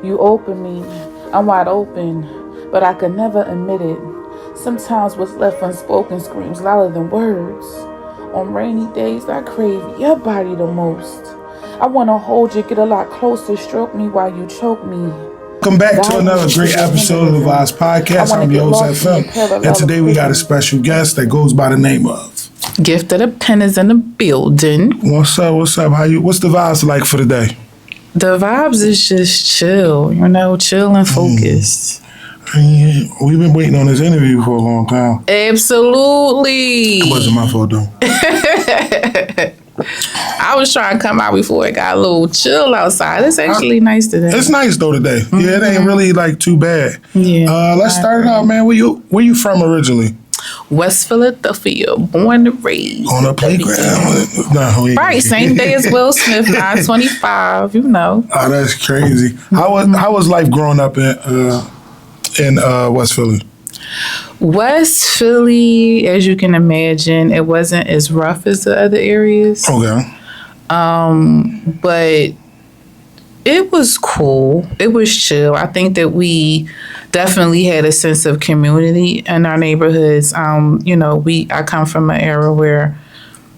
You open me, I'm wide open, but I could never admit it. Sometimes what's left unspoken screams louder than words. On rainy days, I crave your body the most. I wanna hold you, get a lot closer, stroke me while you choke me. Welcome back to another great episode of the Thevibes Podcast. I'm your host, FM, and today we got a special guest that goes by the name of Gift of the Pen is in the building. What's up? What's the vibes like for the day? The vibes is just chill, chill and focused. We've been waiting on this interview for a long time. Absolutely. It wasn't my fault though. I was trying to come out before it got a little chill outside. It's actually nice today. It's nice though today. Mm-hmm. Yeah, it ain't really like too bad. Yeah. Let's start it out, man. Where you from originally? West Philadelphia, born and raised. On a playground. Right, same day as Will Smith, 925, Oh, that's crazy. How was life growing up in West Philly? West Philly, as you can imagine, it wasn't as rough as the other areas. Okay. But it was cool. It was chill. I think that we definitely had a sense of community in our neighborhoods. I come from an era where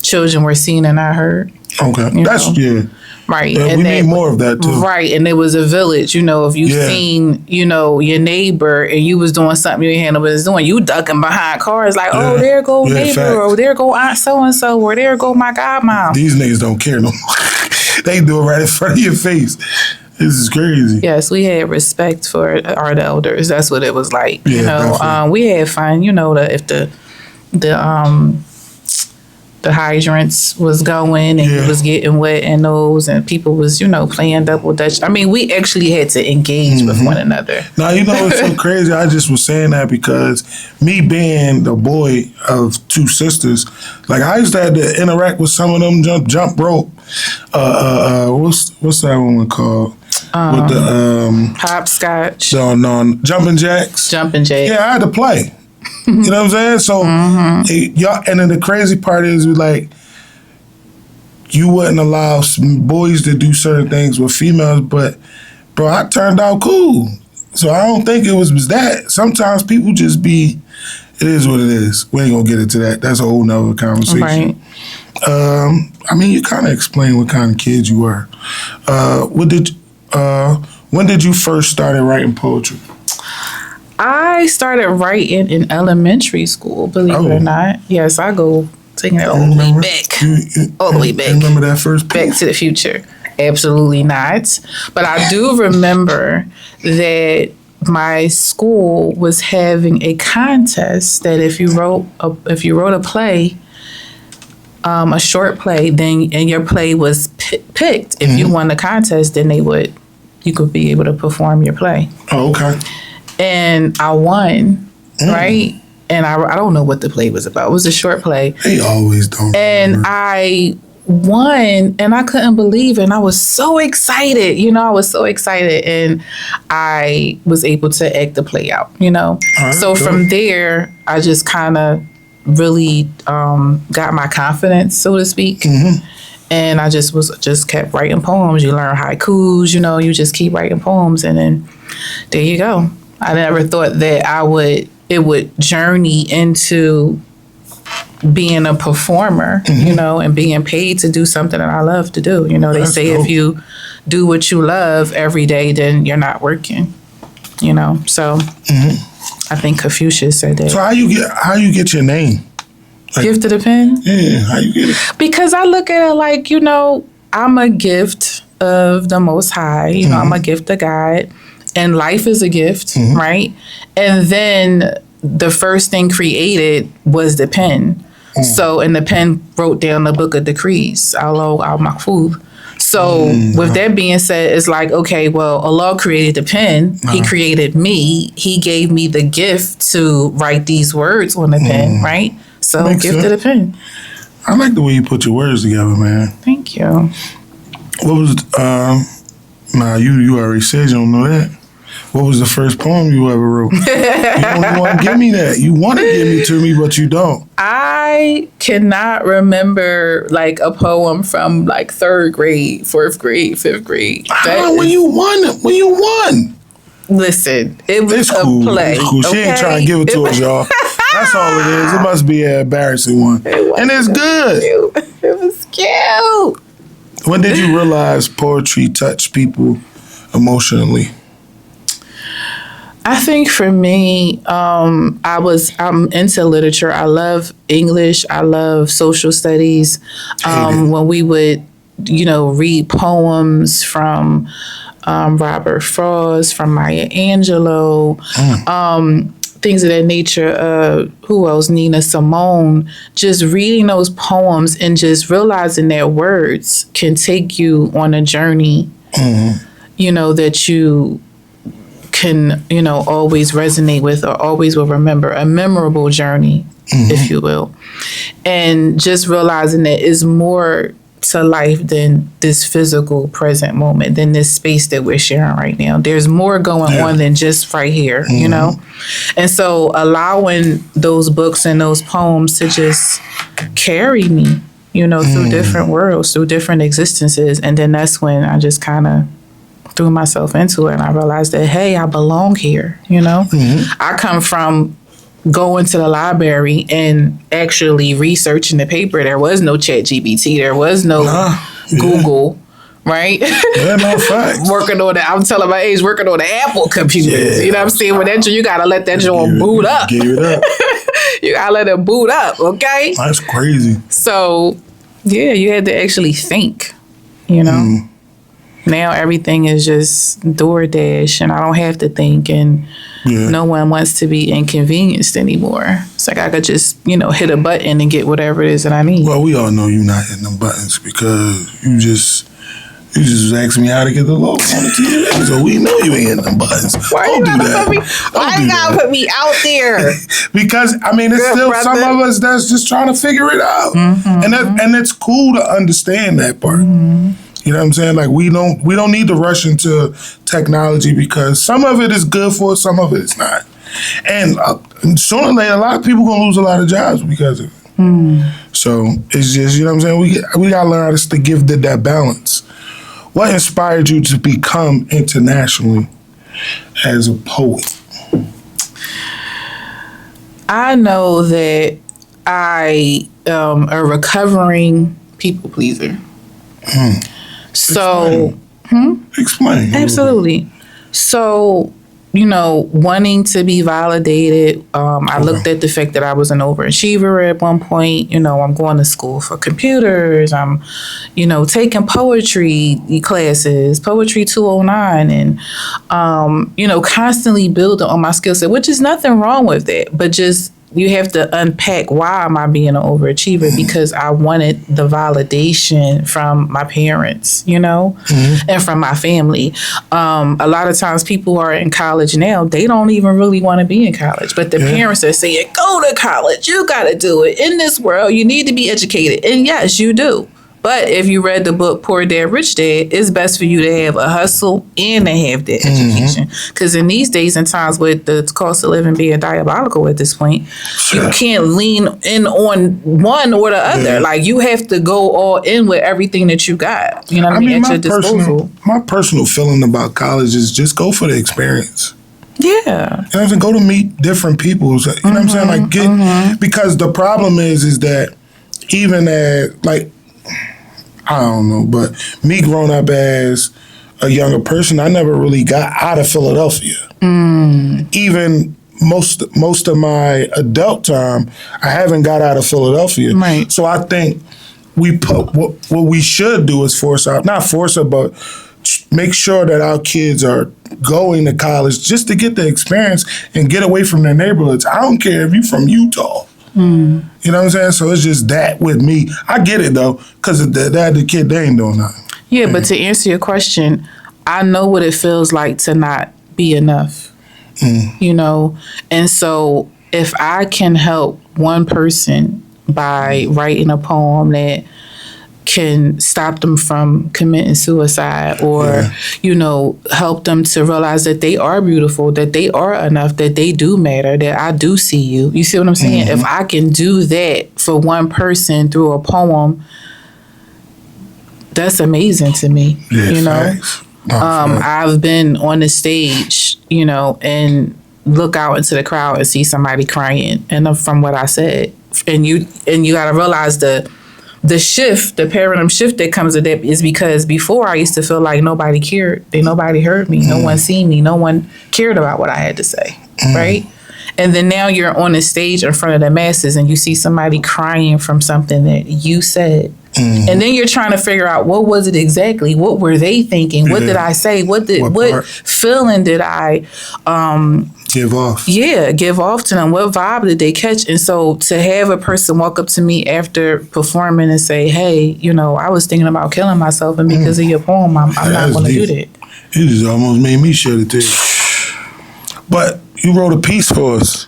children were seen and not heard. Okay. Yeah. Right. Yeah, and we need more of that too. Right. And it was a village, if you seen, your neighbor and you was doing something you didn't have no business doing, you ducking behind cars like, oh, there go neighbor, facts. Or there go aunt so-and-so, or there go my godmom. These niggas don't care no more. They do it right in front of your face. This is crazy. Yes, we had respect for our elders. That's what it was like. Yeah, we had fun. If the hydrants was going and it was getting wet in those, and people was playing double dutch. I mean, we actually had to engage with one another. Now it's so crazy. I just was saying that because me being the boy of two sisters, like I used to have to interact with some of them jump rope. What's that one called? With the hopscotch. No, jumping jacks. Jumping jacks. Yeah, I had to play. You know what I'm saying? So, y'all, and then the crazy part is like, you wouldn't allow some boys to do certain things with females, but bro, I turned out cool. So I don't think it was that. Sometimes people just be, it is what it is. We ain't gonna get into that. That's a whole nother conversation. Right. You kind of explained what kind of kid you were. When did you first started writing poetry? I started writing in elementary school, believe it or not. Yes, I go taking it all the way back. All the way back. Remember that first piece? Back to the Future. Absolutely not. But I do remember that my school was having a contest that if you wrote a play, a short play, and your play was picked, if you won the contest, then you could be able to perform your play. Oh, okay. And I won, right? And I don't know what the play was about. It was a short play. They always don't. And remember. I won, and I couldn't believe it. And I was so excited. I was so excited. And I was able to act the play out, Right, so from there, I just kind of really got my confidence, so to speak. Mm-hmm. And I just kept writing poems. You learn haikus, you just keep writing poems. And then there you go. I never thought that it would journey into being a performer, and being paid to do something that I love to do. They say dope. If you do what you love every day, then you're not working, So I think Confucius said that. So how you get your name? Like, Gift of the Pen? Yeah, how you get it? Because I look at it like, I'm a gift of the Most High. I'm a gift of God. And life is a gift, right? And then the first thing created was the pen. So, and the pen wrote down the book of decrees, Allah al-Mahfuz. So, with that being said, it's like, okay, well, Allah created the pen. He created me. He gave me the gift to write these words on the pen, right? So, gift of the pen. I like the way you put your words together, man. Thank you. What was, you already said you don't know that. What was the first poem you ever wrote? You don't want to give me that. You want to give it to me, but you don't. I cannot remember like a poem from like 3rd grade, 4th grade, 5th grade. When you won. Listen, it was cool. a play. It's cool. She ain't trying to give it to us, y'all. That's all it is. It must be an embarrassing one. And it's good. Cute. It was cute. When did you realize poetry touched people emotionally? I think for me, I'm into literature. I love English. I love social studies. When we would, read poems from Robert Frost, from Maya Angelou, things of that nature. Who else? Nina Simone. Just reading those poems and just realizing that words can take you on a journey, that you can, always resonate with or always will remember, a memorable journey, if you will. And just realizing that it's more to life than this physical present moment, than this space that we're sharing right now. There's more going on than just right here, And so allowing those books and those poems to just carry me, through different worlds, through different existences. And then that's when I just kind of threw myself into it, and I realized that, hey, I belong here, I come from going to the library and actually researching the paper. There was no ChatGPT, there was no Google, right? Yeah, no facts. I'm telling my age, working on the Apple computers. You know what I'm saying? With that, you gotta let that joint boot up. Give it up. You gotta let it boot up, okay? That's crazy. So, yeah, you had to actually think, Now everything is just DoorDash, and I don't have to think, and no one wants to be inconvenienced anymore. It's like I could just, hit a button and get whatever it is that I need. Well, we all know you're not hitting the buttons because you just asking me how to get the logo on the TV. So we know you ain't hitting the buttons. Why you gotta put me out there? Because it's still brother. Some of us that's just trying to figure it out, and it's cool to understand that part. You know what I'm saying? Like we don't need to rush into technology because some of it is good for us, some of it is not. And sooner or later, a lot of people gonna lose a lot of jobs because of it. So it's just, you know what I'm saying? We gotta learn how to give that balance. What inspired you to become internationally as a poet? I know that I am a recovering people pleaser. So, Explain. Absolutely. So, wanting to be validated, I looked at the fact that I was an overachiever at one point. I'm going to school for computers. I'm, taking poetry classes, Poetry 209, and, constantly building on my skill set, which is nothing wrong with that, but just you have to unpack why am I being an overachiever? Because I wanted the validation from my parents, and from my family. A lot of times people who are in college now, they don't even really want to be in college, but the parents are saying, go to college, you got to do it. In this world, you need to be educated. And yes, you do. But if you read the book Poor Dad, Rich Dad, it's best for you to have a hustle and to have that education. Because in these days and times with the cost of living being diabolical at this point, you can't lean in on one or the other. Like you have to go all in with everything that you got. You know what I mean? At your disposal. My personal feeling about college is just go for the experience. Yeah. You know what I'm saying? Go to meet different people. You know what I'm saying? Like because the problem is that even at like, I don't know, but me growing up as a younger person, I never really got out of Philadelphia. Even most of my adult time, I haven't got out of Philadelphia. Right. So I think what we should do is not force it, but make sure that our kids are going to college just to get the experience and get away from their neighborhoods. I don't care if you're from Utah. You know what I'm saying? So it's just that with me. I get it though, because the kid, they ain't doing nothing. Yeah, but to answer your question, I know what it feels like to not be enough. And so if I can help one person by writing a poem that can stop them from committing suicide, or help them to realize that they are beautiful, that they are enough, that they do matter, that I do see you. You see what I'm saying? If I can do that for one person through a poem, that's amazing to me. Facts. I've been on the stage, and look out into the crowd and see somebody crying, and from what I said, and you got to realize the shift, the paradigm shift that comes with that is because before I used to feel like nobody cared, nobody heard me, no one seen me, no one cared about what I had to say, right? And then now you're on the stage in front of the masses and you see somebody crying from something that you said. And then you're trying to figure out, what was it exactly? What were they thinking? What did I say? What feeling did I give off? Yeah, give off to them. What vibe did they catch? And so to have a person walk up to me after performing and say, hey, I was thinking about killing myself, and because of your poem, I'm not going to do that. You just almost made me shed a tear. But you wrote a piece for us.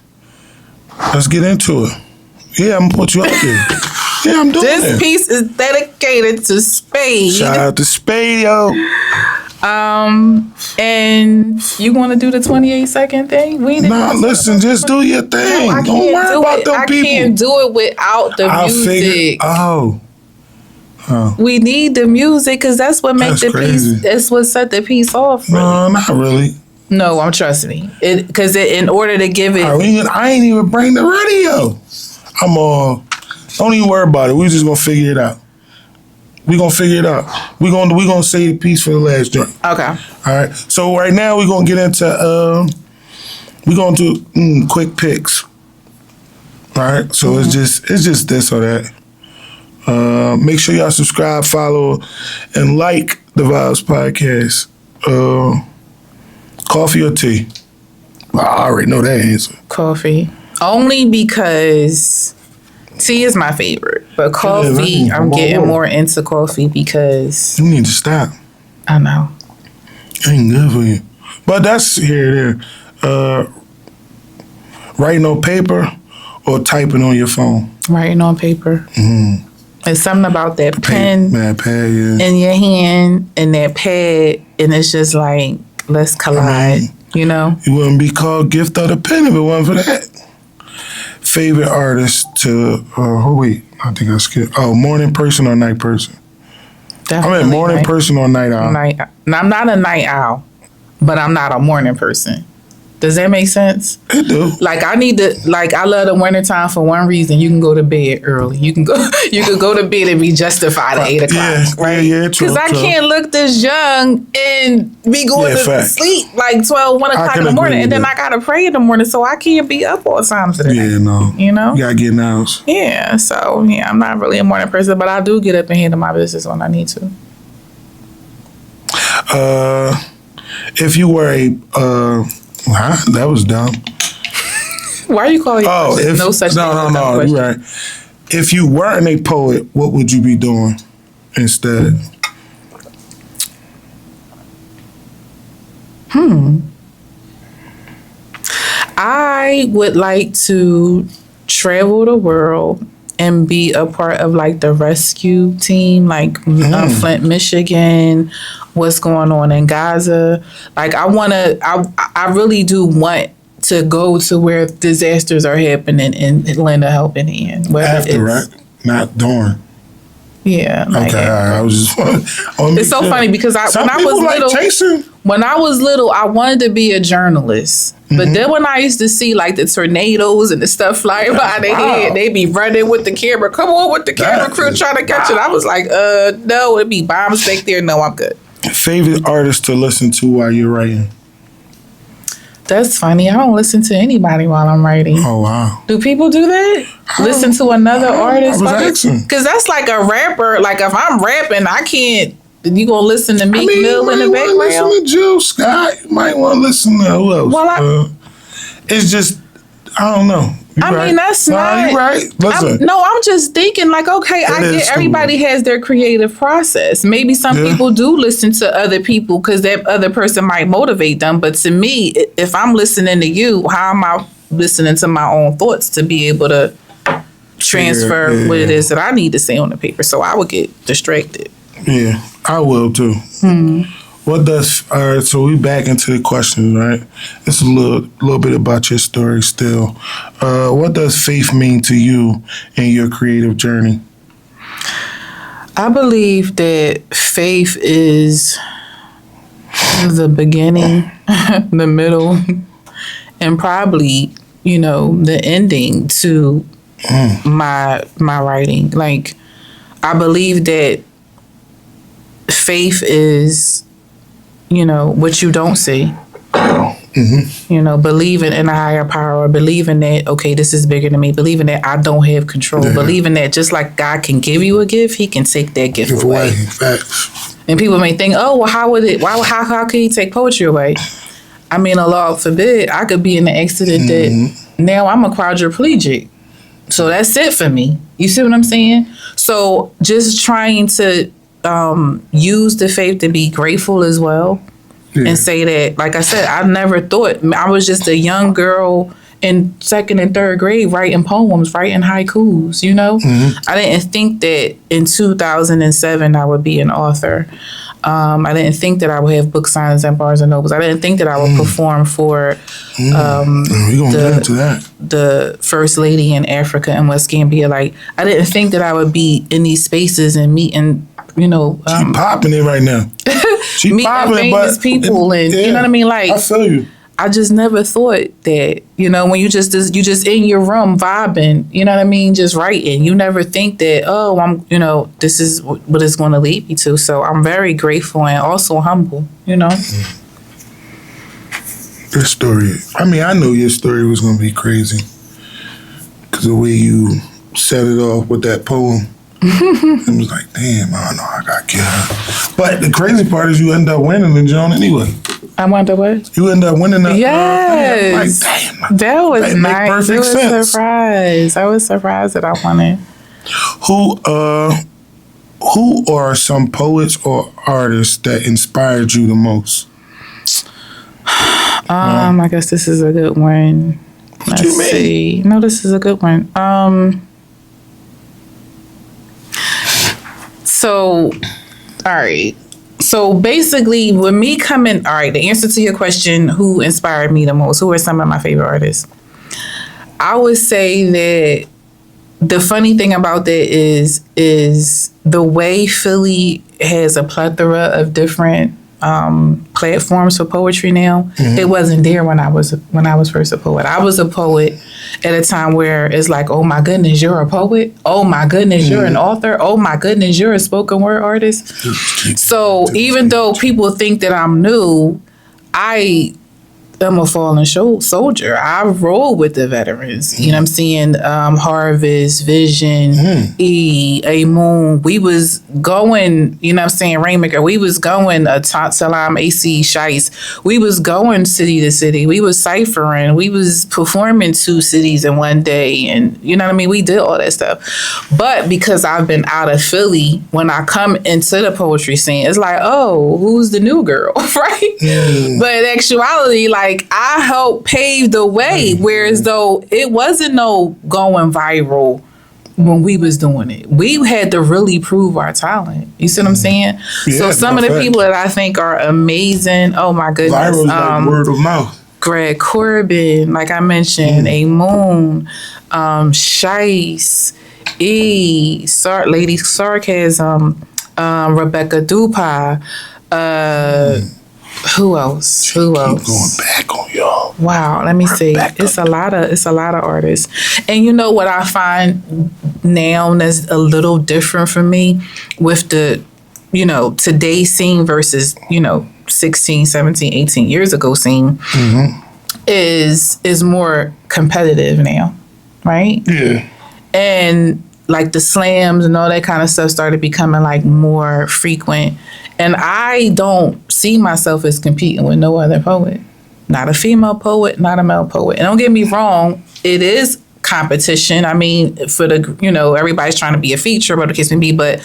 Let's get into it. Yeah, I'm going to put you out there. Yeah, I'm doing This piece is dedicated to Spade. Shout out to Spade, yo. And you want to do the 28-second thing? Listen, just do your thing. No, don't worry about them people. I can't do it without the music. We need the music because that's what makes the piece. That's what set the piece off. Really. No, not really. No, I'm trusting me. Because in order to give it, I ain't even bring the radio. I'm all. Don't even worry about it. We just gonna figure it out. We gonna figure it out. We gonna say the piece for the last joint. Okay. All right. So right now we gonna get into we gonna do quick picks. All right. So it's just this or that. Make sure y'all subscribe, follow, and like the Thevibes Podcast. Coffee or tea? Well, I already know that answer. Coffee. Only because tea is my favorite, but coffee, I'm getting more into coffee because you need to stop. I know. Ain't good for you. But that's here. Writing on paper or typing on your phone? Writing on paper. There's something about that pen pad, in your hand and that pad, and it's just like, let's collide, You wouldn't be called Gift of the Pen if it wasn't for that. Favorite artist to, I think I skipped. Morning person or night person? Definitely I'm a morning person or night owl? I'm not a night owl, but I'm not a morning person. Does that make sense? It do. I love the wintertime for one reason. You can go to bed early. You can go to bed and be justified at 8 o'clock. Right? Yeah, true. Because I can't look this young and be going to sleep like 12, 1 o'clock in the morning. And then I got to pray in the morning, so I can't be up all times of the night. Yeah, no. You got to get in the house. Yeah, so, I'm not really a morning person, but I do get up and handle my business when I need to. If you were that was dumb. Why are you calling it no such thing? No, you're right. If you weren't a poet, what would you be doing instead? I would like to travel the world and be a part of like the rescue team, like Flint, Michigan, what's going on in Gaza. Like I really do want to go to where disasters are happening and lend a helping hand. After, right? Not during. Yeah. Okay, I was just it's so funny because when I was little, I wanted to be a journalist. But then when I used to see like the tornadoes and the stuff flying by their head, they be running with the camera. Come on with the camera crew trying to catch it. I was like, no, it'd be bombs back there. No, I'm good. Favorite artist to listen to while you're writing? That's funny. I don't listen to anybody while I'm writing. Oh, wow. Do people do that? Listen to another artist? Because that's like a rapper. Like if I'm rapping, I can't. You gonna listen to Meek Mill in the background? Listen to Jill Scott. You might want to listen to who else? Well, it's just I don't know. That's not. You're right. Listen. I'm just thinking like, okay, I get everybody has their creative process. Maybe some people do listen to other people because that other person might motivate them. But to me, if I'm listening to you, how am I listening to my own thoughts to be able to transfer what it is that I need to say on the paper. So I would get distracted. Yeah, I will too. What does, all right, so we back into the questions, right? It's a little bit about your story still. What does faith mean to you in your creative journey? I believe that faith is the beginning, the middle, and probably, the ending to my writing. Like, I believe that faith is, what you don't see. Believing in a higher power, believing that, okay, this is bigger than me, believing that I don't have control, believing that just like God can give you a gift, he can take that gift away. Facts. And people may think, oh, well, how can he take poetry away? I mean, Allah forbid, I could be in an accident that now I'm a quadriplegic. So that's it for me. You see what I'm saying? So just trying to use the faith to be grateful as well. And say that, like I said, I never thought, I was just a young girl in 2nd and 3rd grade writing poems, writing haikus, I didn't think that in 2007 I would be an author. I didn't think that I would have book signings at Barnes and Nobles. I didn't think that I would perform for we gonna get into that. The First Lady in Africa and West Gambia. Like, I didn't think that I would be in these spaces and meeting, she popping it right now. She meeting famous people, and you know what I mean. Like, I feel you. I just never thought that, when you just in your room vibing, you know what I mean, just writing. You never think that, oh, I'm, this is what it's going to lead me to. So I'm very grateful and also humble. Your story. I mean, I knew your story was going to be crazy because the way you set it off with that poem. It was like, damn, I don't know, I got killed. But the crazy part is you end up winning the joint anyway. I wonder what? You end up winning the yes. Damn, that was nice. Perfect it was sense. a surprise. I was surprised that I won it. Who are some poets or artists that inspired you the most? I guess this is a good one. What you mean? See. No, this is a good one. So, all right. So basically, with me coming, all right, the answer to your question, who inspired me the most? Who are some of my favorite artists? I would say that the funny thing about that is the way Philly has a plethora of different platforms for poetry now. It wasn't there when I was first a poet. I was a poet at a time where it's like, oh my goodness, you're a poet. Oh my goodness, you're an author. Oh my goodness, you're a spoken word artist. So even though people think that I'm new, I am a fallen soldier. I roll with the veterans. You know what I'm saying? Harvest, Vision, A Moon. We was going, you know what I'm saying, Rainmaker. We was going Salam, AC, Shice. We was going city to city. We was ciphering. We was performing 2 cities in one day. And you know what I mean? We did all that stuff. But because I've been out of Philly, when I come into the poetry scene, it's like, oh, who's the new girl, right? But in actuality, like, I helped pave the way, whereas though it wasn't no going viral when we was doing it. We had to really prove our talent. You see what I'm saying? Yeah, so some of the people that I think are amazing, oh my goodness. Viral is like word of mouth. Greg Corbin, like I mentioned, A Moon, Shice, Lady Sarcasm, Rebecca Dupas, who else? Keep going back on y'all. Wow, let me see. It's a lot of artists. And you know what I find now that's a little different for me with the, today's scene versus, 16, 17, 18 years ago scene is more competitive now, right? Yeah. And like the slams and all that kind of stuff started becoming like more frequent. And I don't see myself as competing with no other poet. Not a female poet, not a male poet. And don't get me wrong, it is competition. I mean, for the, everybody's trying to be a feature, whatever the case may be, but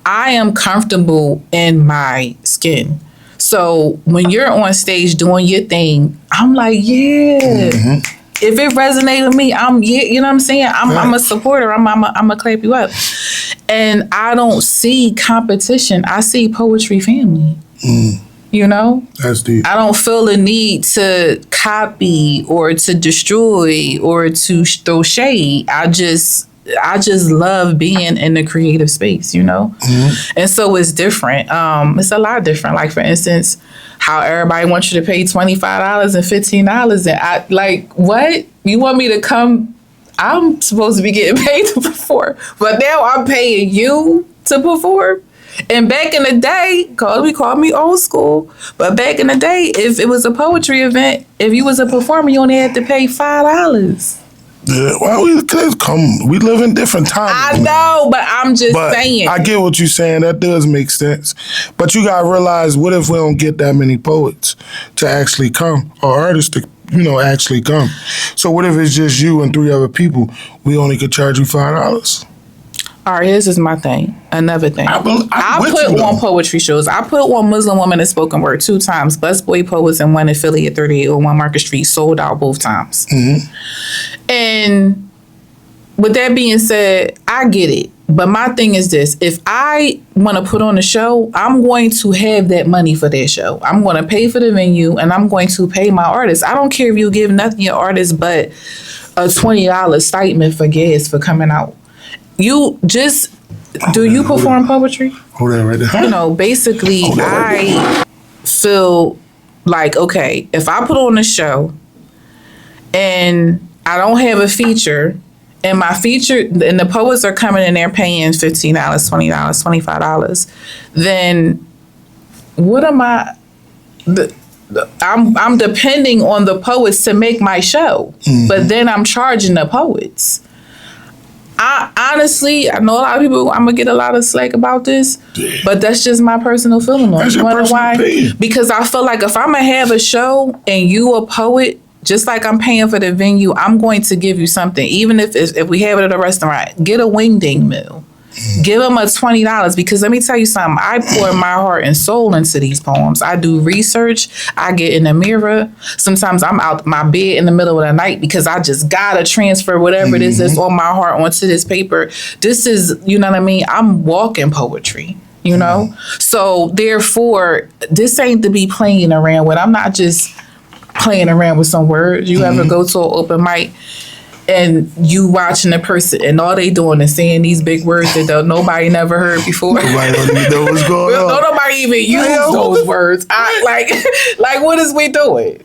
I am comfortable in my skin. So when you're on stage doing your thing, I'm like, yeah. if it resonated with me, you know what I'm saying? I'm a supporter. I'm a clap you up. And I don't see competition. I see poetry family. You know? That's deep. I don't feel the need to copy or to destroy or to throw shade. I just love being in the creative space, you know? And so it's different. It's a lot different. Like, for instance, how everybody wants you to pay $25 and $15. And I, like, what? You want me to come? I'm supposed to be getting paid to perform. But now I'm paying you to perform? And back in the day, call me old school, but back in the day, if it was a poetry event, if you was a performer, you only had to pay $5. Yeah, well, we live in different times. I know, but I'm just saying. I get what you're saying. That does make sense. But you gotta realize, what if we don't get that many poets to actually come, or artists to, actually come? So what if it's just you and 3 other people? We only could charge you $5. All right, this is my thing. Another thing. I put on poetry shows. I put on Muslim Woman and Spoken Word 2 times. Busboy Poets and one in Philly at 3801 Market Street, sold out both times. And with that being said, I get it. But my thing is this. If I want to put on a show, I'm going to have that money for that show. I'm going to pay for the venue, and I'm going to pay my artists. I don't care if you give nothing to your artist but a $20 stipend for gas for coming out. You just, do you perform poetry? Hold that right there. Basically, I feel like, okay, if I put on a show and I don't have a feature, and my feature, and the poets are coming in there paying $15, $20, $25, then what am I? I'm depending on the poets to make my show, but then I'm charging the poets. I know a lot of people, I'm going to get a lot of slack about this, but that's just my personal feeling on it. You wonder why? Opinion. Because I feel like if I'm going to have a show and you a poet, just like I'm paying for the venue, I'm going to give you something. Even if we have it at a restaurant, get a wing ding meal. Give them a $20, because let me tell you something. I pour my heart and soul into these poems. I do research. I get in the mirror. Sometimes I'm out my bed in the middle of the night because I just gotta transfer whatever it is that's on my heart onto this paper. This is, you know what I mean? I'm walking poetry, you know? So therefore, this ain't to be playing around with. I'm not just playing around with some words. You ever go to an open mic and you watching the person and all they doing is saying these big words that nobody never heard before. Nobody don't even know what's going on. Nobody even use those words. Like what is we doing?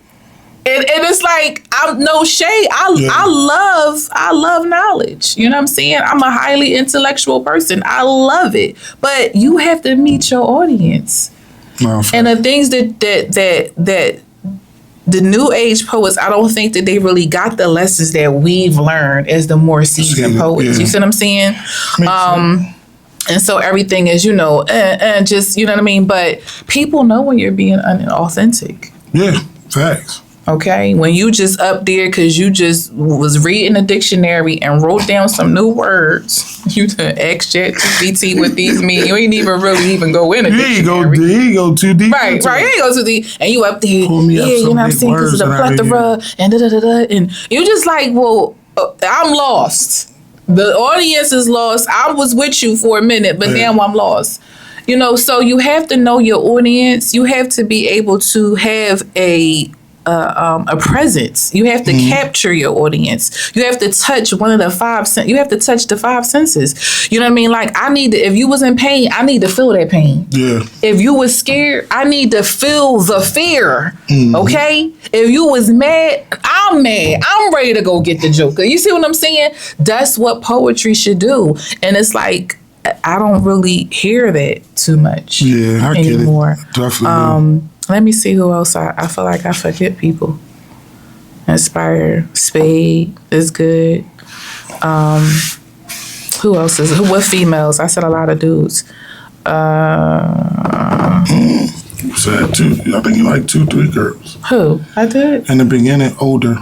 And it's like, I'm no shade. I love knowledge. You know what I'm saying? I'm a highly intellectual person. I love it. But you have to meet your audience. And the things that the new age poets, I don't think that they really got the lessons that we've learned as the more seasoned poets. Yeah. You see what I'm saying? And so everything is, and just, you know what I mean? But people know when you're being authentic. Yeah, facts. Okay, when you just up there because you just was reading a dictionary and wrote down some new words, you done ask ChatGPT what these mean. You ain't even really go in a dictionary. He go too deep. Right. He ain't go too deep. And you up there, you know what I'm saying? Because of the plethora and and you just like, well, I'm lost. The audience is lost. I was with you for a minute, but now I'm lost. So you have to know your audience. You have to be able to have a presence. You have to capture your audience. You have to touch one of the 5 senses. You have to touch the 5 senses. You know what I mean? Like, if you was in pain, I need to feel that pain. Yeah. If you was scared, I need to feel the fear. Okay? If you was mad, I'm mad. I'm ready to go get the Joker. You see what I'm saying? That's what poetry should do. And it's like, I don't really hear that too much anymore. Get it. Definitely. Let me see who else. I feel like I forget people. Inspire. Spade is good. Who else is? What females? I said a lot of dudes. Said 2. I think you like 2-3 girls. Who? I did? In the beginning, older.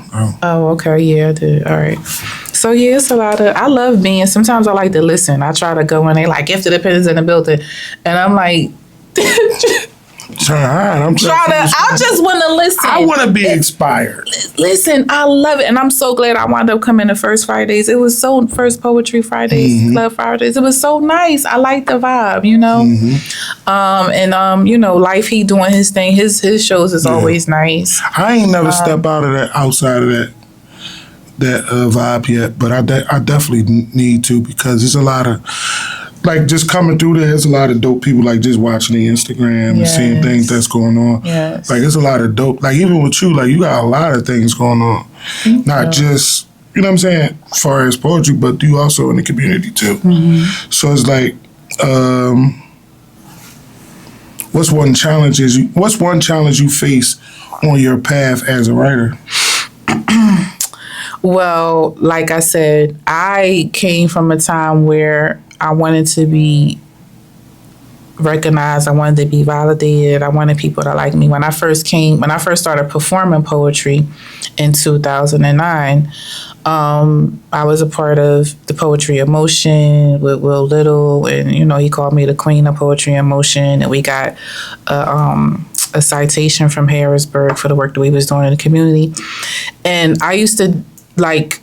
Oh, okay. Yeah, I did. All right. So, yeah, it's a lot of... I love being... Sometimes I like to listen. I try to go in there like, if the dependents in the building. And I'm like... I just want to listen. I want to be inspired. Listen, I love it. And I'm so glad I wound up coming the first Fridays. It was so, first Poetry Fridays, Club Fridays. It was so nice. I like the vibe, you know? You know, Life, he doing his thing. His shows is always nice. I ain't never step out of that, outside of that vibe yet, but I definitely need to, because there's a lot of, like, just coming through there's a lot of dope people, like, just watching the Instagram and seeing things that's going on. Yes. Like, there's a lot of dope, like, even with you, like, you got a lot of things going on. Not just, you know what I'm saying, as far as poetry, but you also in the community, too. So it's like, what's one challenge you face on your path as a writer? Well, like I said, I came from a time where I wanted to be recognized. I wanted to be validated. I wanted people to like me. When I first started performing poetry in 2009, I was a part of the Poetry in Motion with Will Little, and, you know, he called me the queen of Poetry in Motion, and we got a citation from Harrisburg for the work that we was doing in the community. And I used to, like,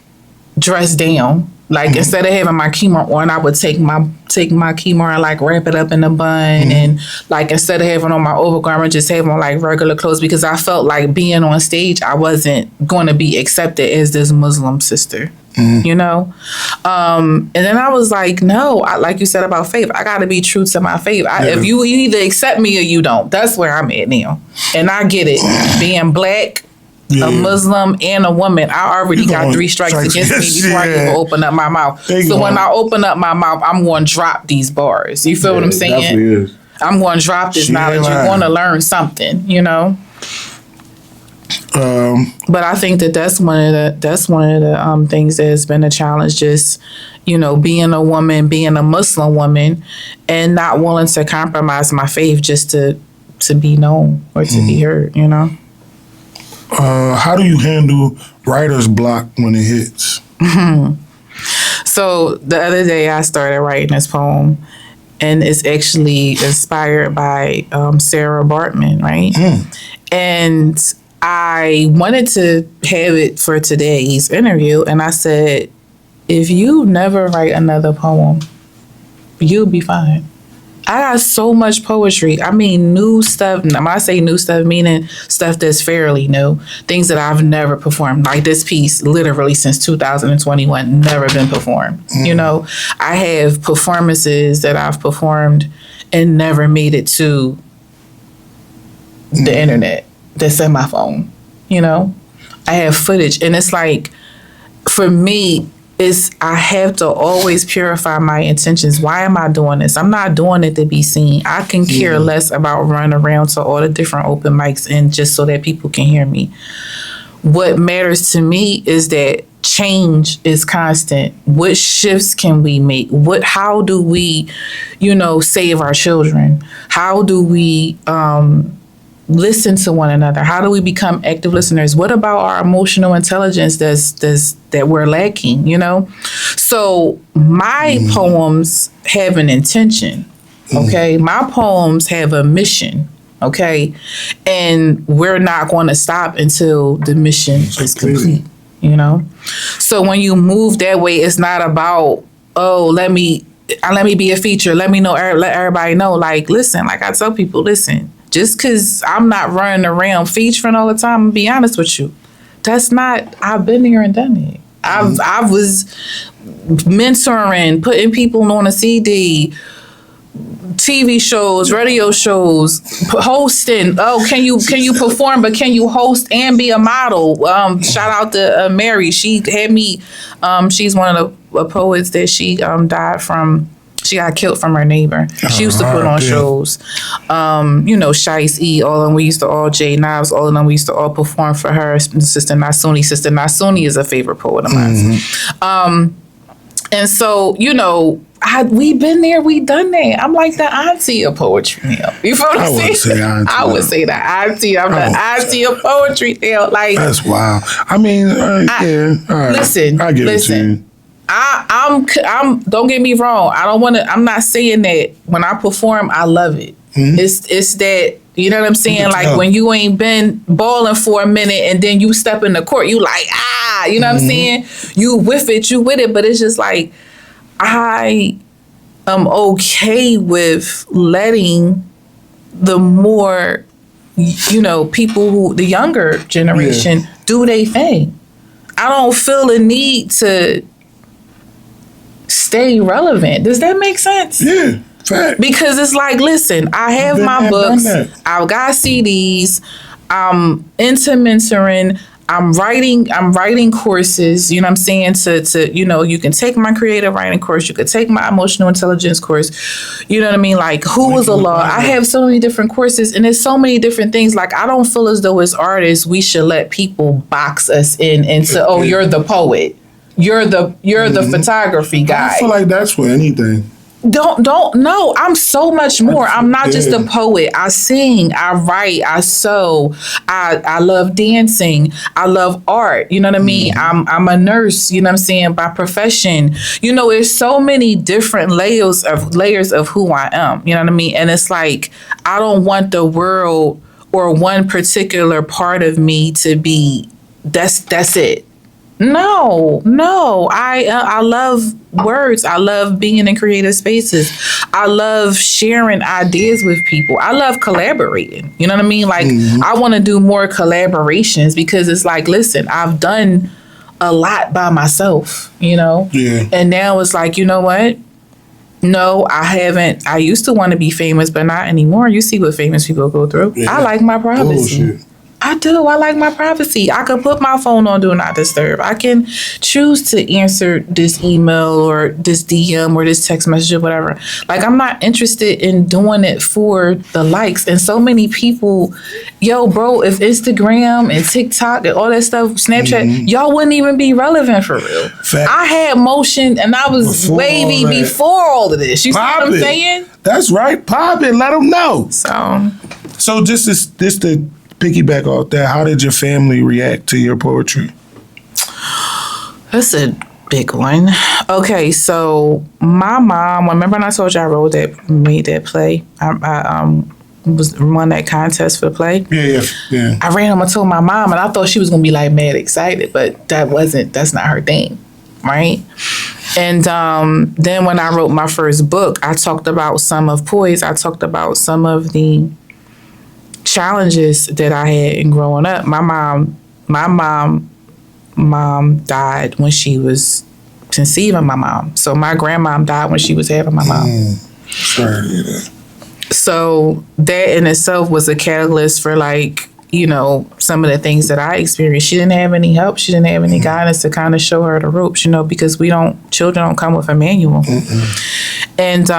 dress down. Like, instead of having my keyboard on, I would take my keyboard and, like, wrap it up in a bun. And, like, instead of having on my overgarment, just have on, like, regular clothes, because I felt like being on stage, I wasn't going to be accepted as this Muslim sister, you know? And then I was like, no, like you said about faith, I got to be true to my faith. If you either accept me or you don't. That's where I'm at now. And I get it. Being Black, a Muslim, and a woman, I already got 3 strikes against me before I even open up my mouth. So when I open up my mouth, I'm going to drop these bars. You feel what I'm saying? Definitely is. I'm going to drop this knowledge. You're going to learn something, you know? But I think that's one of the things that has been a challenge, just, you know, being a woman, being a Muslim woman, and not willing to compromise my faith just to be known or to be heard, you know? How do you handle writer's block when it hits? So the other day I started writing this poem, and it's actually inspired by Sarah Bartman, right? And I wanted to have it for today's interview, and I said, if you never write another poem, you'll be fine. I got so much poetry. I mean, new stuff. When I say new stuff, meaning stuff that's fairly new. Things that I've never performed. Like this piece, literally since 2021, never been performed. You know, I have performances that I've performed and never made it to the internet that's in my phone. You know, I have footage, and it's like, for me, I have to always purify my intentions. Why am I doing this? I'm not doing it to be seen. I can care less about running around to all the different open mics and just so that people can hear me. What matters to me is that change is constant. What shifts can we make? How do we, you know, save our children? How do we listen to one another? How do we become active listeners? What about our emotional intelligence that we're lacking, you know? So my poems have an intention, okay? My poems have a mission, okay? And we're not going to stop until the mission is complete, you know? So when you move that way, it's not about, oh, let me be a feature. Let everybody know. Like, listen, like I tell people, listen, just because I'm not running around featuring all the time, I'm gonna be honest with you, that's not, I've been there and done it. I was mentoring, putting people on a CD, TV shows, radio shows, hosting. Oh, can you perform, but can you host and be a model? Shout out to Mary. She had me, she's one of the poets that she died from. She got killed from her neighbor. She used to put on shows. You know, Shice E, all of them. We used to all, J Knives, all of them. We used to all perform for her. Sister Nasuni. Sister Nasuni is a favorite poet of mine. And so, you know, we been there, we done that. I'm like the auntie of poetry now. You feel what I'm saying? I would say the auntie. I'm the auntie of poetry now. Like, that's wild. I mean, yeah. All right. Listen, I get it to you. I'm don't get me wrong. I'm not saying that when I perform, I love it. It's that You know what I'm saying? Like when you ain't been balling for a minute and then you step in the court, you like, you know what I'm saying? You with it, but it's just like, I am okay with letting the more, people who, the younger generation, do their thing. I don't feel a need to stay relevant. Does that make sense? Yeah. Fact. Because it's like, listen, I have my books, I've got CDs, I'm into mentoring, I'm writing courses, you know what I'm saying, to you can take my creative writing course, you could take my emotional intelligence course, you know what I mean, like who is the law? I have so many different courses and there's so many different things. Like I don't feel as though as artists we should let people box us in into, oh, you're the poet, you're the photography guy. I feel like that's for anything. Don't no, I'm so much more. I'm not just a poet. I sing, I write, I sew, I love dancing, I love art, you know what I mean? I'm a nurse, you know what I'm saying, by profession. There's so many different layers of who I am, you know what I mean? And it's like I don't want the world or one particular part of me to be that's it. No. I love words. I love being in creative spaces. I love sharing ideas with people. I love collaborating. You know what I mean? Like I want to do more collaborations because it's like, listen, I've done a lot by myself, Yeah. And now it's like, you know what? No, I haven't. I used to want to be famous, but not anymore. You see what famous people go through. Yeah. I like my privacy. Bullshit. I do. I like my privacy. I can put my phone on Do Not Disturb. I can choose to answer this email or this DM or this text message or whatever. Like, I'm not interested in doing it for the likes. And so many people, bro, if Instagram and TikTok and all that stuff, Snapchat, y'all wouldn't even be relevant for real. Fact. I had motion and I was wavy before all of this. You see what I'm saying? That's right. Pop it. Let them know. So just this to piggyback off that, how did your family react to your poetry? That's a big one. Okay, so my mom, remember when I told you I made that play? I won that contest for the play? Yeah. I ran home and told my mom, and I thought she was gonna be like mad excited, but that's not her thing, right? And then when I wrote my first book, I talked about some of Poise. I talked about some of the challenges that I had in growing up. My mom died when she was conceiving my mom. So my grandmom died when she was having my mom. Sorry to hear that. So that in itself was a catalyst for some of the things that I experienced. She didn't have any help. She didn't have any guidance to kind of show her the ropes, because children don't come with a manual. And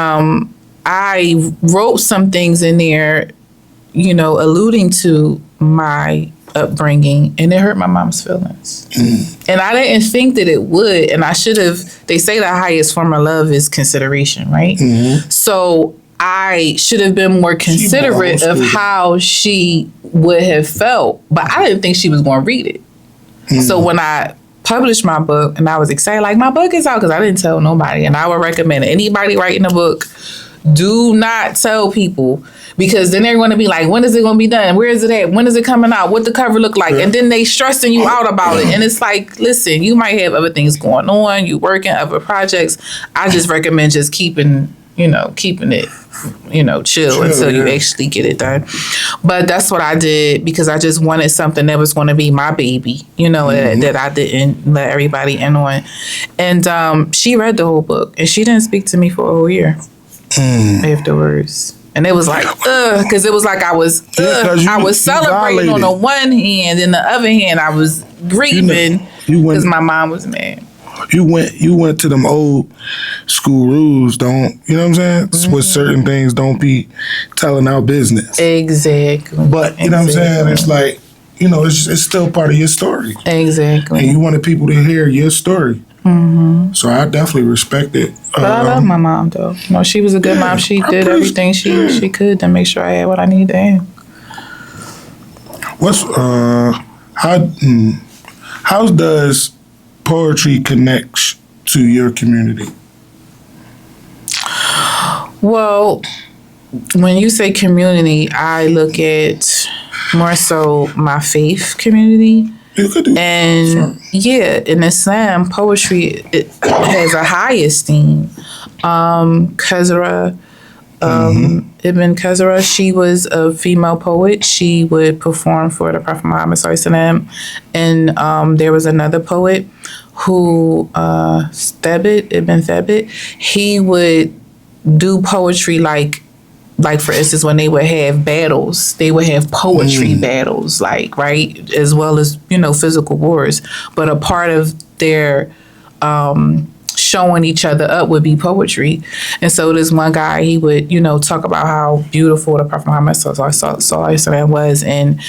I wrote some things in there alluding to my upbringing, and it hurt my mom's feelings. And I didn't think that it would, and I should have. They say the highest form of love is consideration, right? So I should have been more considerate of how she would have felt, but I didn't think she was going to read it. So when I published my book, and I was excited, like, my book is out, because I didn't tell nobody, and I would recommend anybody writing a book, do not tell people, because then they're going to be like, when is it going to be done? Where is it at? When is it coming out? What the cover look like? And then they stressing you out about it. And it's like, listen, you might have other things going on. You working other projects. I just recommend just keeping it, chill until you actually get it done. But that's what I did, because I just wanted something that was going to be my baby, that I didn't let everybody in on. And she read the whole book, and she didn't speak to me for a whole year afterwards. And it was like, because it was like I was celebrating on the one hand, and the other hand I was grieving because my mom was mad. You went to them old school rules. Don't, you know what I'm saying? With certain things, don't be telling our business. Exactly. But you know what I'm saying? It's like, it's still part of your story. Exactly. And you wanted people to hear your story. So I definitely respect it. But I love my mom, though. She was a good mom. She did everything she could to make sure I had what I needed to have. How does poetry connect to your community? Well, When you say community, I look at more so my faith community. You could do. And yeah, in Islam, poetry it has a high esteem. Khazra, Ibn Khazra, she was a female poet. She would perform for the Prophet Muhammad SAW. And there was another poet who, Ibn Thevibes, he would do poetry like for instance, when they would have battles, they would have poetry battles, like, right, as well as, physical wars. But a part of their showing each other up would be poetry. And so this one guy, he would, talk about how beautiful the Prophet Muhammad SAW was and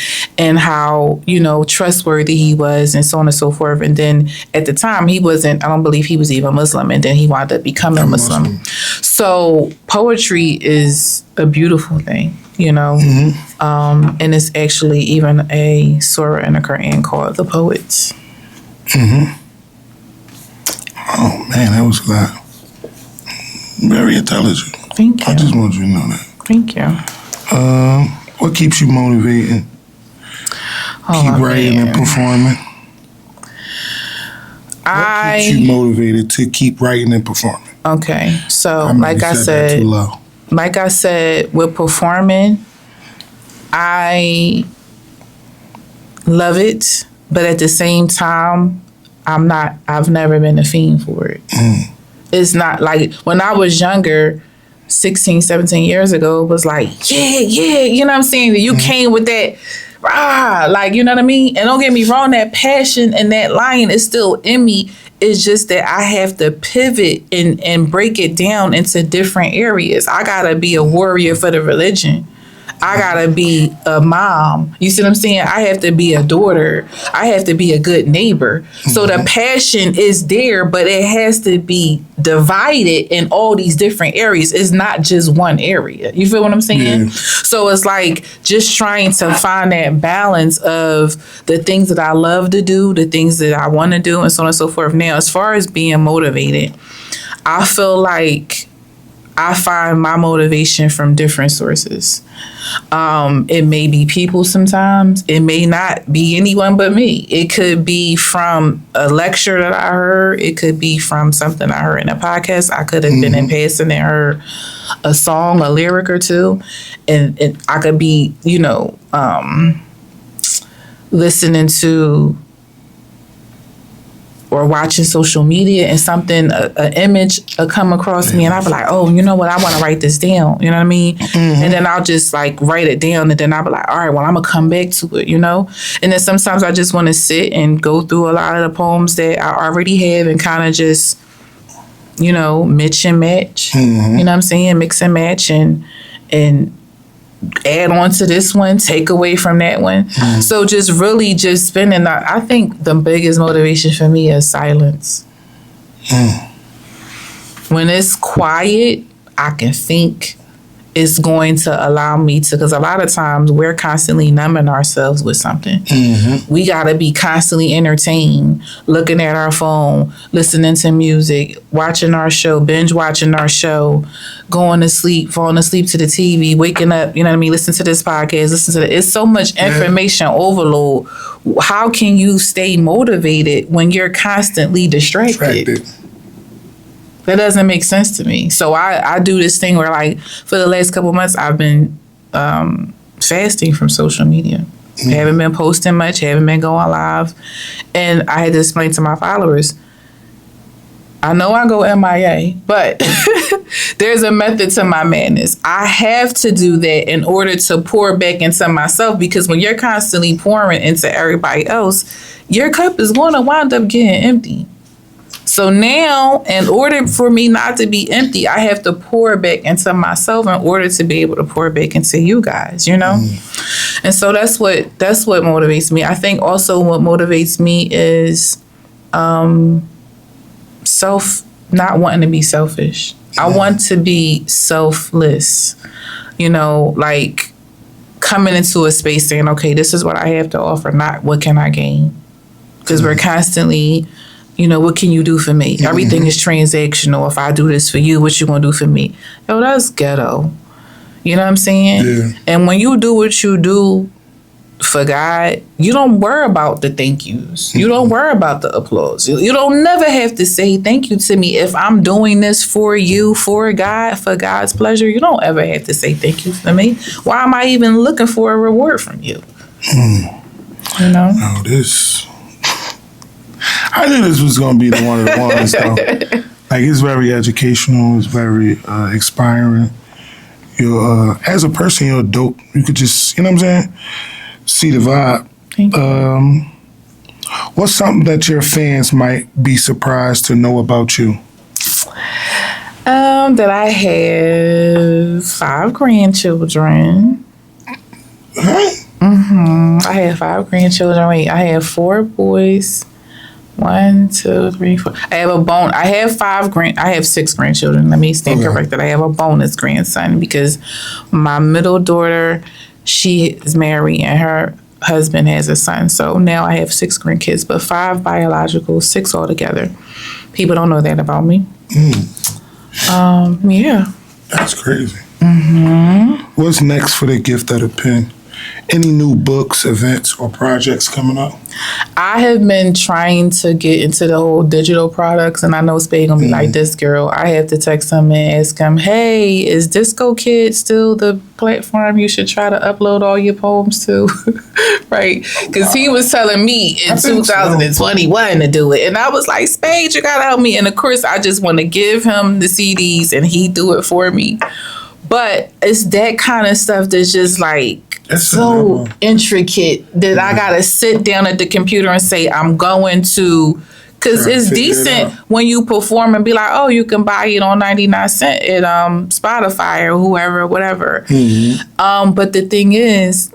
how, trustworthy he was and so on and so forth. And then at the time, I don't believe he was even Muslim. And then he wound up becoming Muslim. So poetry is a beautiful thing, and it's actually even a surah in the Quran called The Poets. Oh man, that was a lot. Very intelligent. Thank you. I just want you to know that. Thank you. What keeps you motivated? Keep writing and performing. What keeps you motivated to keep writing and performing? Okay, so like I said, with performing, I love it, but at the same time, I've never been a fiend for it. It's not like when I was younger, 16, 17 years ago, it was like, yeah, you know what I'm saying? You came with that, you know what I mean? And don't get me wrong, that passion and that lion is still in me. It's just that I have to pivot and break it down into different areas. I gotta be a warrior for the religion. I gotta be a mom. You see what I'm saying? I have to be a daughter. I have to be a good neighbor. So the passion is there, but it has to be divided in all these different areas. It's not just one area. You feel what I'm saying? Yeah. So it's like just trying to find that balance of the things that I love to do, the things that I want to do, and so on and so forth. Now, as far as being motivated, I feel like I find my motivation from different sources. It may be people sometimes. It may not be anyone but me. It could be from a lecture that I heard. It could be from something I heard in a podcast. I could have been in passing and heard a song, a lyric or two. And I could be, listening to or watching social media and something, an image come across me and I'll be like, oh, you know what? I want to write this down. You know what I mean? And then I'll just like write it down and then I'll be like, all right, well, I'm going to come back to it, And then sometimes I just want to sit and go through a lot of the poems that I already have and kind of just, mix and match. You know what I'm saying? Mix and match and add on to this one, take away from that one. So just really just spending, I think the biggest motivation for me is silence. When it's quiet, I can think. It's going to allow me to, because a lot of times we're constantly numbing ourselves with something. We got to be constantly entertained, looking at our phone, listening to music, watching our show, binge watching our show, going to sleep, falling asleep to the TV, waking up, you know what I mean, listen to this podcast, listen to that. It's so much information overload. How can you stay motivated when you're constantly distracted? That doesn't make sense to me. So I do this thing where, like, for the last couple of months, I've been fasting from social media. Haven't been posting much, haven't been going live. And I had to explain to my followers, I know I go MIA, but there's a method to my madness. I have to do that in order to pour back into myself, because when you're constantly pouring into everybody else, your cup is going to wind up getting empty. So now, in order for me not to be empty, I have to pour back into myself in order to be able to pour back into you guys, And so that's what motivates me. I think also what motivates me is not wanting to be selfish. I want to be selfless, like coming into a space saying, okay, this is what I have to offer, not what can I gain? Because we're constantly, what can you do for me? Everything is transactional. If I do this for you, what you gonna do for me? Yo, that's ghetto. You know what I'm saying? Yeah. And when you do what you do for God, you don't worry about the thank yous. You don't worry about the applause. You don't never have to say thank you to me. If I'm doing this for you, for God, for God's pleasure, you don't ever have to say thank you to me. Why am I even looking for a reward from you? You know? No, this... I knew this was going to be the one of the ones, though. Like, it's very educational. It's very inspiring. You're, as a person, you're dope. You could just, you know what I'm saying? See the vibe. Thank you. What's something that your fans might be surprised to know about you? That I have 5 grandchildren. Huh? I have 5 grandchildren. Wait, I have 4 boys. 1, 2, 3, 4. I have 6 grandchildren. Let me stand corrected. I have a bonus grandson because my middle daughter, she is married and her husband has a son. So now I have 6 grandkids, but 5 biological, 6 altogether. People don't know that about me. Yeah. That's crazy. What's next for the gift of the pen? Any new books, events, or projects coming up? I have been trying to get into the whole digital products, and I know Spade gonna be like, this girl. I have to text him and ask him, hey, is DiscoKid still the platform you should try to upload all your poems to? Right? Because he was telling me in 2021 to do it. And I was like, Spade, you gotta help me. And of course, I just want to give him the CDs and he do it for me. But it's that kind of stuff that's just like, so intricate that I gotta sit down at the computer and say I'm going to, because it's decent when you perform and be like, oh, you can buy it on 99 cents at Spotify or whoever, whatever. But the thing is,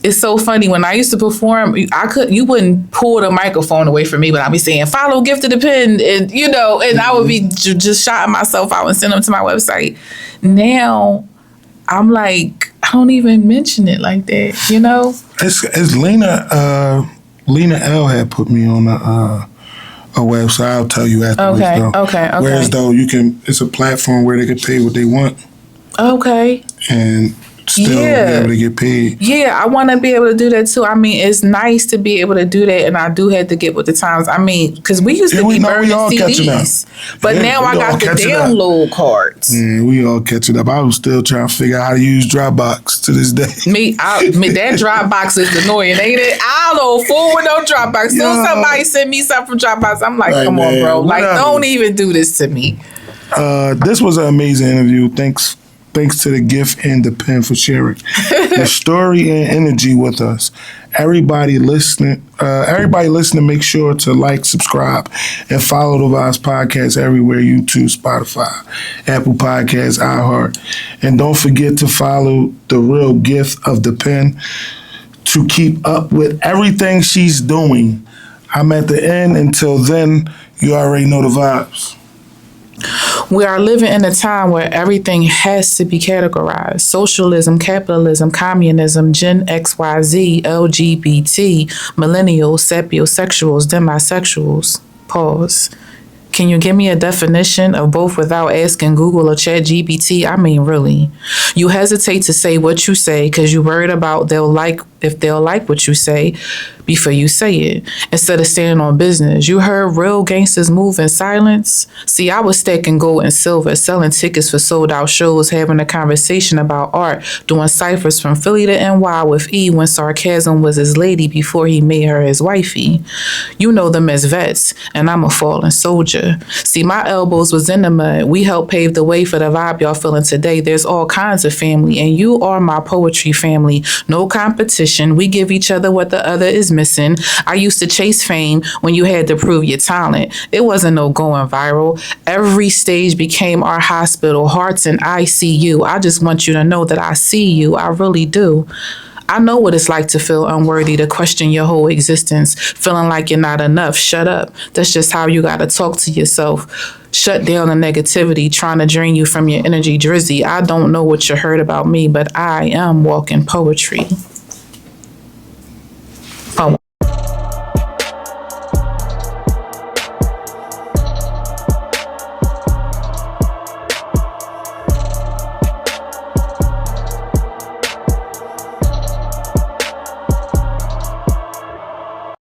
it's so funny when I used to perform, you wouldn't pull the microphone away from me, but I'd be saying follow Gift of the Pen, and you know, and I would be just shouting myself out and send them to my website. Now I'm like, I don't even mention it like that, you know? It's Lena L had put me on a website. I'll tell you afterwards. Okay. Whereas though it's a platform where they can pay what they want. Okay. And still be able to get paid. Yeah, I want to be able to do that too. I mean, it's nice to be able to do that, and I do have to get with the times. I mean, because we used to be burning CDs, but now I got the download cards. Yeah, we all catching up. I was still trying to figure out how to use Dropbox to this day. That Dropbox is annoying, ain't it? I don't fool with no Dropbox. Soon somebody send me something from Dropbox, I'm like, come on, bro. Like, don't even do this to me. This was an amazing interview. Thanks to the gift and the pen for sharing the story and energy with us. Everybody listening, make sure to like, subscribe, and follow the Thevibes Podcast everywhere: YouTube, Spotify, Apple Podcasts, iHeart. And don't forget to follow the real gift of the pen to keep up with everything she's doing. I'm at the end. Until then, you already know the vibes. We are living in a time where everything has to be categorized. Socialism, capitalism, communism, Gen XYZ, LGBT, millennials, sapiosexuals, demisexuals. Pause. Can you give me a definition of both without asking Google or ChatGPT? I mean, really. You hesitate to say what you say because you're worried about if they'll like what you say before you say it, instead of standing on business. You heard real gangsters move in silence? See, I was stacking gold and silver, selling tickets for sold-out shows, having a conversation about art, doing ciphers from Philly to NY with E when sarcasm was his lady before he made her his wifey. You know them as vets, and I'm a fallen soldier. See, my elbows was in the mud. We helped pave the way for the vibe y'all feeling today. There's all kinds of family, and you are my poetry family. No competition. We give each other what the other is missing. I used to chase fame when you had to prove your talent. It wasn't no going viral. Every stage became our hospital, hearts in ICU. I just want you to know that I see you. I really do. I know what it's like to feel unworthy, to question your whole existence, feeling like you're not enough. Shut up. That's just how you got to talk to yourself. Shut down the negativity, trying to drain you from your energy, Drizzy. I don't know what you heard about me, but I am walking poetry.